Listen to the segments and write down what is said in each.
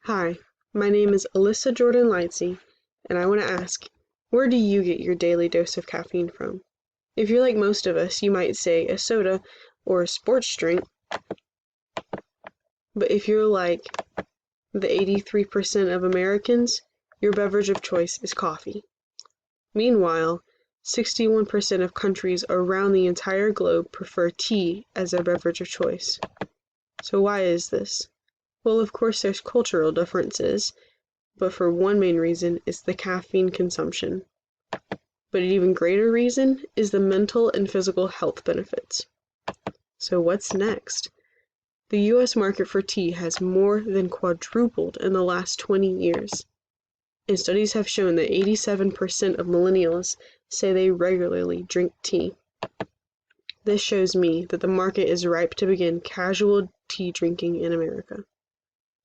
Hi, my name is Alyssa Jordan Lightsey, and I want to ask, where do you get your daily dose of caffeine from? If you're like most of us, you might say a soda or a sports drink, but if you're like the 83% of Americans, your beverage of choice is coffee. Meanwhile, 61% of countries around the entire globe prefer tea as their beverage of choice. So why is this? Well, of course there's cultural differences, but for one main reason is the caffeine consumption. But an even greater reason is the mental and physical health benefits. So what's next? The US market for tea has more than quadrupled in the last 20 years. And studies have shown that 87% of millennials say they regularly drink tea. This shows me that the market is ripe to begin casual tea drinking in America.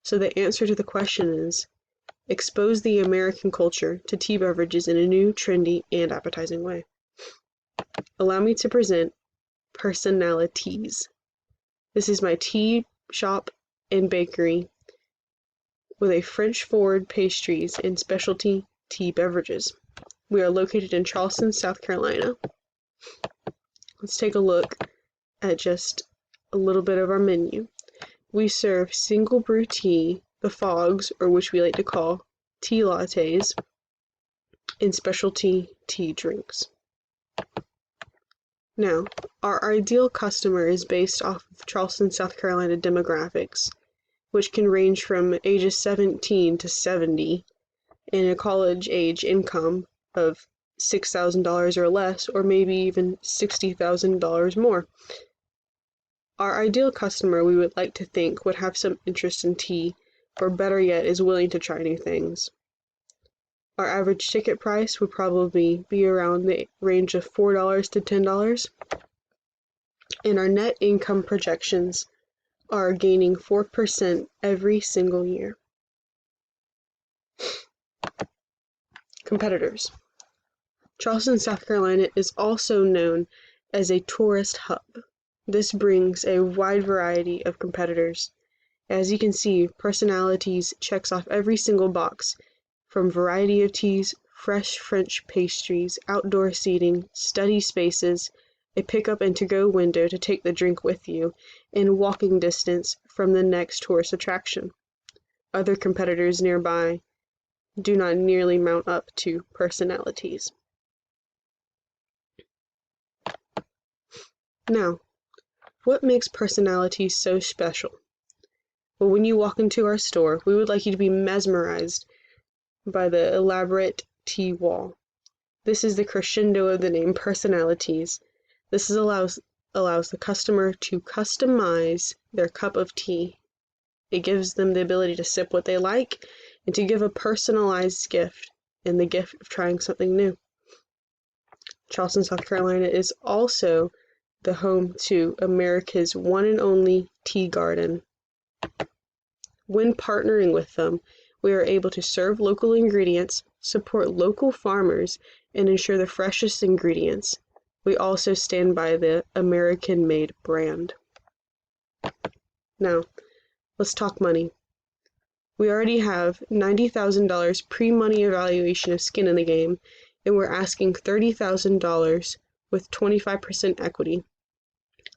So the answer to the question is, expose the American culture to tea beverages in a new, trendy, and appetizing way. Allow me to present Personali-teas. This is my tea shop and bakery with a French-forward pastries and specialty tea beverages. We are located in Charleston, South Carolina. Let's take a look at just a little bit of our menu. We serve single brew tea, the fogs, or which we like to call tea lattes, and specialty tea drinks. Now, our ideal customer is based off of Charleston, South Carolina demographics, which can range from ages 17 to 70, and a college age income of $6,000 or less, or maybe even $60,000 more. Our ideal customer, we would like to think, would have some interest in tea, or better yet, is willing to try new things. Our average ticket price would probably be around the range of $4 to $10, and our net income projections are gaining 4% every single year. Competitors. Charleston, South Carolina is also known as a tourist hub. This brings a wide variety of competitors. As you can see, Personali-teas checks off every single box, from variety of teas, fresh French pastries, outdoor seating, study spaces, a pick-up and to-go window to take the drink with you, and walking distance from the next tourist attraction. Other competitors nearby do not nearly mount up to Personali-teas. Now, what makes Personali-teas so special? Well, when you walk into our store, we would like you to be mesmerized by the elaborate tea wall. This is the crescendo of the name Personali-teas. This allows the customer to customize their cup of tea. It gives them the ability to sip what they like and to give a personalized gift, and the gift of trying something new. Charleston, South Carolina is also the home to America's one and only tea garden. When partnering with them, we are able to serve local ingredients, support local farmers, and ensure the freshest ingredients. We also stand by the American-made brand. Now, let's talk money. We already have $90,000 pre-money evaluation of skin in the game, and we're asking $30,000 with 25% equity.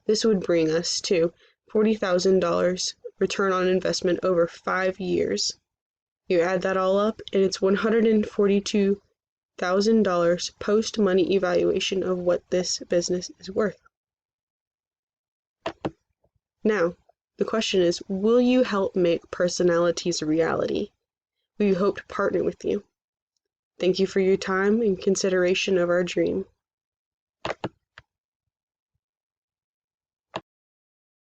This would bring us to $40,000 return on investment over 5 years. You add that all up, and it's $142,000 post-money evaluation of what this business is worth. Now, the question is, will you help make Personali-teas a reality? We hope to partner with you. Thank you for your time and consideration of our dream.